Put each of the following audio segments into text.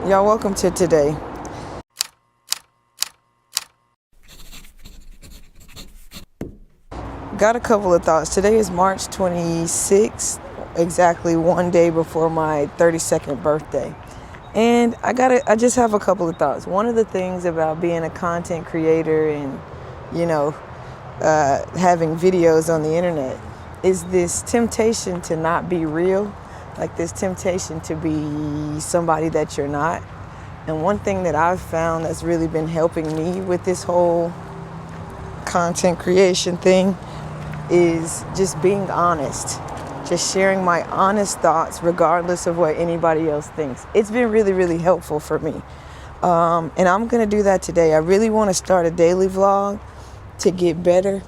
Y'all welcome to today. Got a couple of thoughts. Today is March 26th, exactly one day before my 32nd birthday. And I just have a couple of thoughts. One of the things about being a content creator and, having videos on the internet is this temptation to not be real, like this temptation to be somebody that you're not. And one thing that I've found that's really been helping me with this whole content creation thing is just being honest, just sharing my honest thoughts regardless of what anybody else thinks. It's been really, really helpful for me. And I'm going to do that today. I really want to start a daily vlog to get better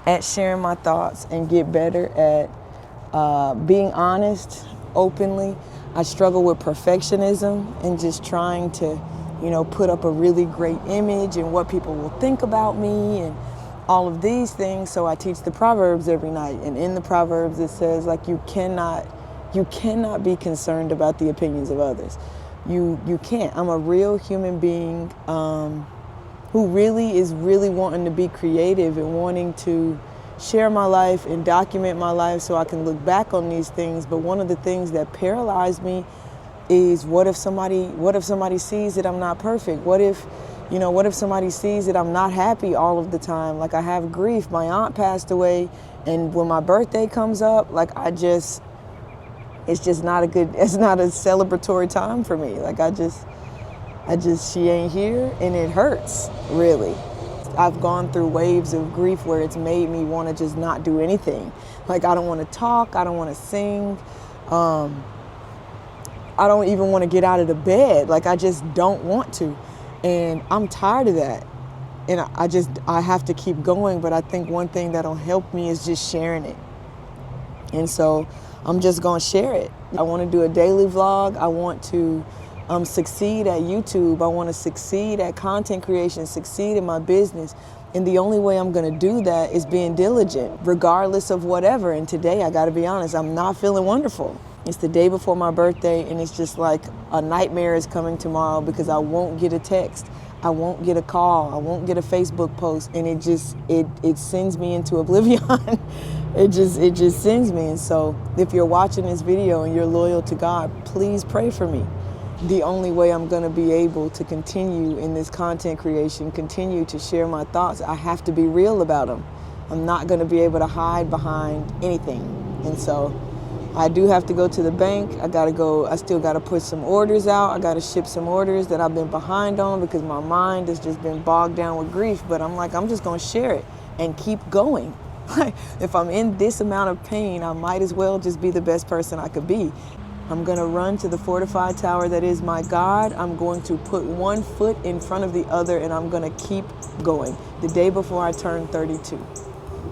at sharing my thoughts and get better at being honest openly. I struggle with perfectionism and just trying to, put up a really great image and what people will think about me and all of these things. So I teach the Proverbs every night. And in the Proverbs, it says, you cannot be concerned about the opinions of others. You can't. I'm a real human being who really is wanting to be creative and wanting to share my life and document my life so I can look back on these things. But one of the things that paralyzed me is what if somebody sees that I'm not perfect? What if somebody sees that I'm not happy all of the time? Like I have grief. My aunt passed away, and when my birthday comes up, it's not a celebratory time for me. She ain't here, and it hurts, really. I've gone through waves of grief where it's made me want to just not do anything. Like I don't want to talk, I don't want to sing, I don't even want to get out of the bed. Like I just don't want to. And I'm tired of that. And I have to keep going. But I think one thing that'll help me is just sharing it. And so I'm just going to share it. I want to do a daily vlog. I want to succeed at YouTube. I want to succeed at content creation, succeed in my business. And the only way I'm going to do that is being diligent, regardless of whatever. And today, I got to be honest, I'm not feeling wonderful. It's the day before my birthday, and it's just like a nightmare is coming tomorrow because I won't get a text. I won't get a call. I won't get a Facebook post. And it sends me into oblivion. It just sends me. And so if you're watching this video and you're loyal to God, please pray for me. The only way I'm going to be able to continue in this content creation, continue to share my thoughts, I have to be real about them. I'm not going to be able to hide behind anything. And so I do have to go to the bank. I still got to put some orders out. I got to ship some orders that I've been behind on because my mind has just been bogged down with grief. But I'm just going to share it and keep going. If I'm in this amount of pain, I might as well just be the best person I could be. I'm going to run to the fortified tower that is my God. I'm going to put one foot in front of the other, and I'm going to keep going. The day before I turn 32.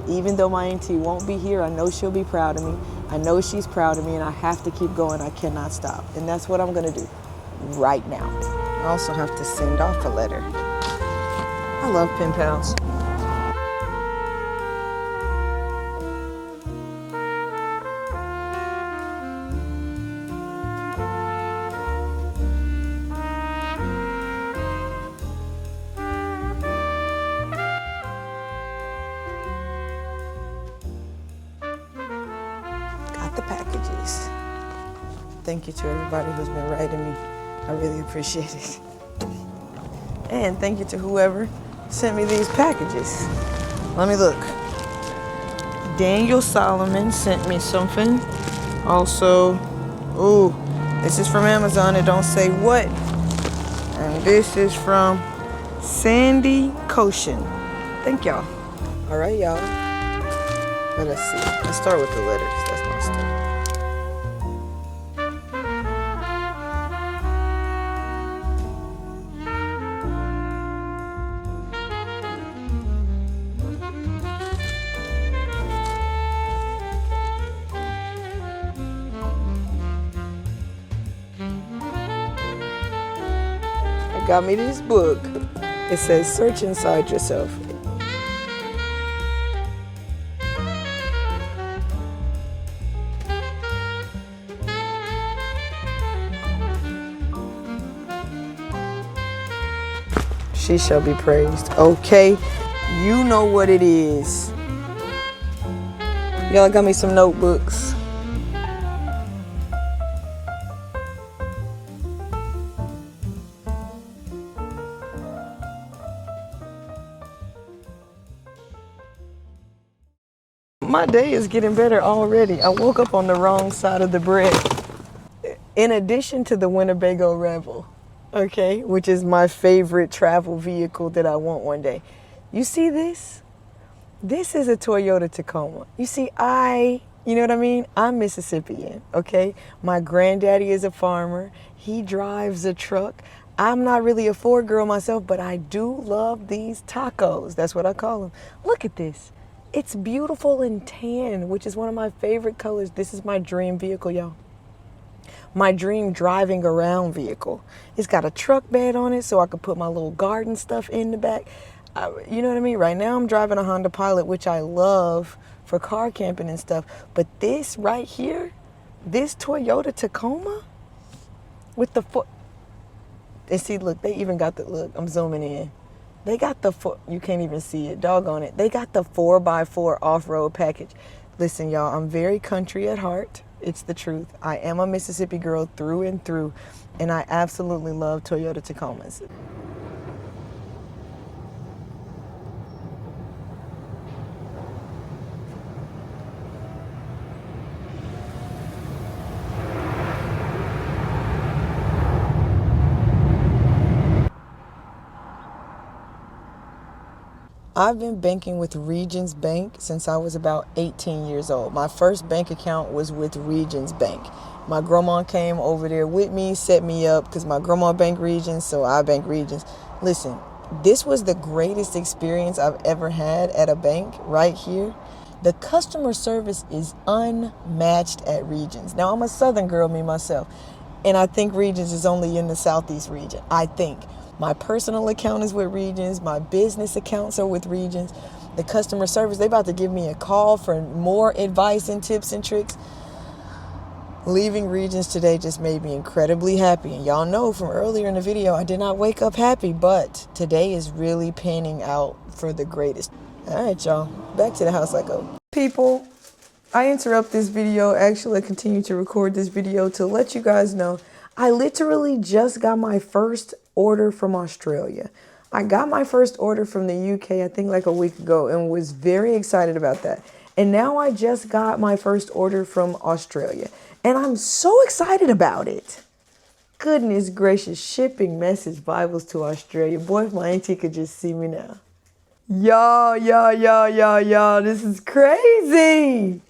Even though my auntie won't be here, I know she'll be proud of me. I know she's proud of me, and I have to keep going. I cannot stop. And that's what I'm going to do right now. I also have to send off a letter. I love pen pals. The packages. Thank you to everybody who's been writing me. I really appreciate it. And thank you to whoever sent me these packages. Let me look. Daniel Solomon sent me something. Also, this is from Amazon. It don't say what. And this is from Sandy Koshin. Thank y'all. All right, y'all. Let's see. Let's start with the letters. That's my start. I got me this book. It says, "Search Inside Yourself." She shall be praised. Okay, you know what it is. Y'all got me some notebooks. My day is getting better already. I woke up on the wrong side of the bread. In addition to the Winnebago Rebel, okay, which is my favorite travel vehicle that I want one day. You see this? This is a Toyota Tacoma. You see, you know what I mean? I'm Mississippian, okay? My granddaddy is a farmer. He drives a truck. I'm not really a Ford girl myself, but I do love these tacos. That's what I call them. Look at this. It's beautiful and tan, which is one of my favorite colors. This is my dream vehicle, y'all. My dream driving around vehicle. It's got a truck bed on it so I can put my little garden stuff in the back. You know what I mean? Right now I'm driving a Honda Pilot, which I love for car camping and stuff. But this right here, this Toyota Tacoma with the and see, look, they even got look, I'm zooming in. They got you can't even see it, doggone it. They got the 4x4 off-road package. Listen, y'all, I'm very country at heart. It's the truth. I am a Mississippi girl through and through, and I absolutely love Toyota Tacomas. I've been banking with Regions Bank since I was about 18 years old. My first bank account was with Regions Bank. My grandma came over there with me, set me up, because my grandma banked Regions, so I bank Regions. Listen, this was the greatest experience I've ever had at a bank right here. The customer service is unmatched at Regions. Now, I'm a Southern girl, me, myself, and I think Regions is only in the Southeast region, I think. My personal account is with Regions. My business accounts are with Regions. The customer service, they about to give me a call for more advice and tips and tricks. Leaving Regions today just made me incredibly happy. And y'all know from earlier in the video, I did not wake up happy, but today is really panning out for the greatest. All right, y'all, back to the house I go. People, I interrupt this video, actually I continue to record this video to let you guys know I literally just got my first order from Australia. I got my first order from the UK, I think like a week ago, and was very excited about that. And now I just got my first order from Australia, and I'm so excited about it. Goodness gracious, shipping message Bibles to Australia. Boy, if my auntie could just see me now. Y'all, this is crazy.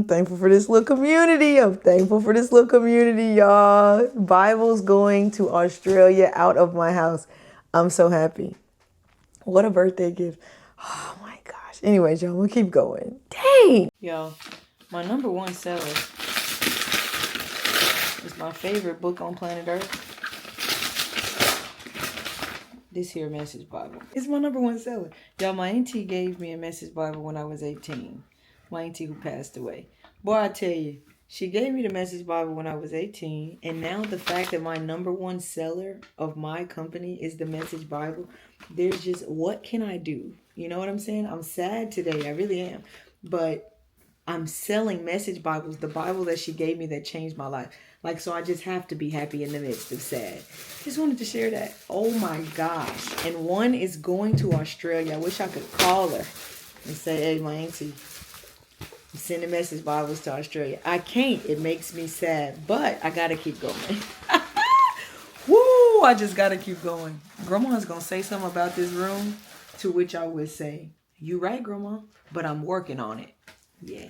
Thankful for this little community. I'm thankful for this little community, y'all. Bible's going to Australia out of my house. I'm so happy. What a birthday gift. Oh my gosh. Anyways, y'all, we'll keep going. Dang. Y'all, my number one seller is my favorite book on planet Earth. This here Message Bible. It's my number one seller. Y'all, my auntie gave me a Message Bible when I was 18. My auntie who passed away. Boy, I tell you, she gave me the Message Bible when I was 18. And now the fact that my number one seller of my company is the Message Bible, there's just, what can I do? You know what I'm saying? I'm sad today. I really am. But I'm selling Message Bibles, the Bible that she gave me that changed my life. Like, so I just have to be happy in the midst of sad. Just wanted to share that. Oh my gosh. And one is going to Australia. I wish I could call her and say, hey, my auntie, I'm sending Message Bibles to Australia. I can't. It makes me sad. But I got to keep going. Woo! I just got to keep going. Grandma's going to say something about this room, to which I would say, you right, Grandma, but I'm working on it. Yeah.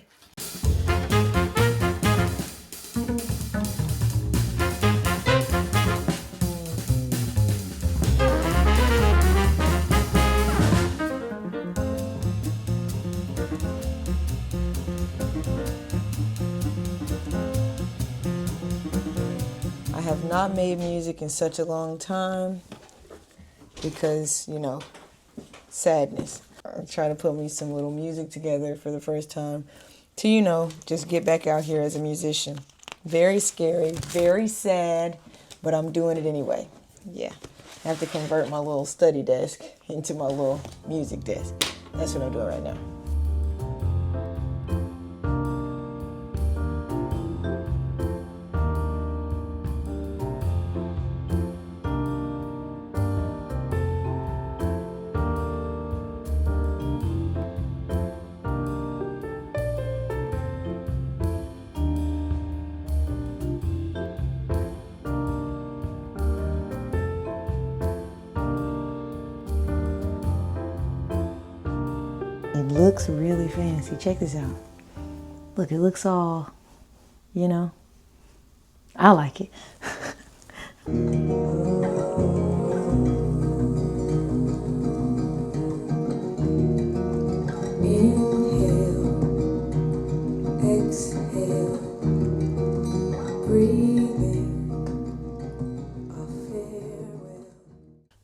I have not made music in such a long time because, you know, sadness. I'm trying to put me some little music together for the first time to, you know, just get back out here as a musician. Very scary, very sad, but I'm doing it anyway. Yeah. I have to convert my little study desk into my little music desk. That's what I'm doing right now. It looks really fancy. Check this out. Look, it looks all, you know, I like it. Inhale, exhale, breathing, a farewell.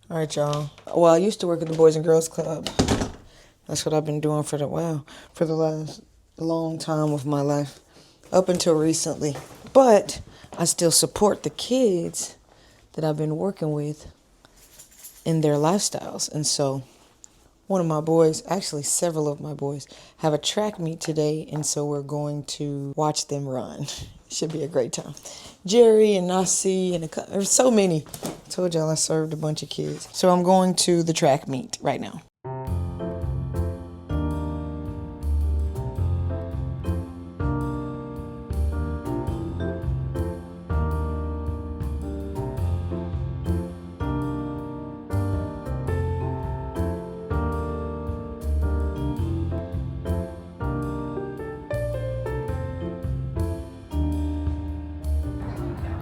All right, y'all. Well, I used to work at the Boys and Girls Club. That's what I've been doing for the last long time of my life, up until recently. But I still support the kids that I've been working with in their lifestyles. And so one of my boys, actually several of my boys, have a track meet today. And so we're going to watch them run. Should be a great time. Jerry and Nasi and there's so many. I told y'all I served a bunch of kids. So I'm going to the track meet right now.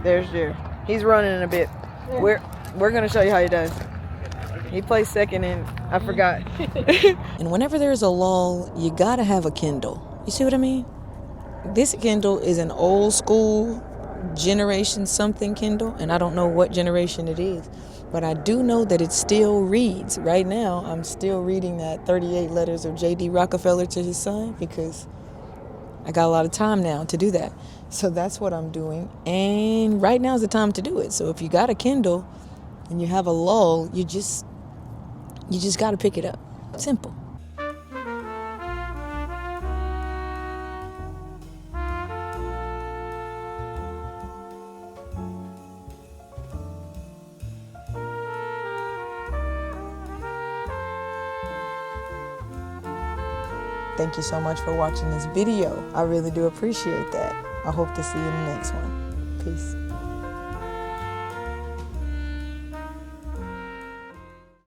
There's Jerry. He's running in a bit. Yeah. We're gonna show you how he does. He plays second and I forgot. And whenever there's a lull, you gotta have a Kindle. You see what I mean? This Kindle is an old school generation something Kindle, and I don't know what generation it is. But I do know that it still reads. Right now, I'm still reading that 38 letters of J.D. Rockefeller to his son because I got a lot of time now to do that. So that's what I'm doing. And right now is the time to do it. So if you got a Kindle and you have a lull, you just got to pick it up. Simple. Thank you so much for watching this video. I really do appreciate that. I hope to see you in the next one. Peace.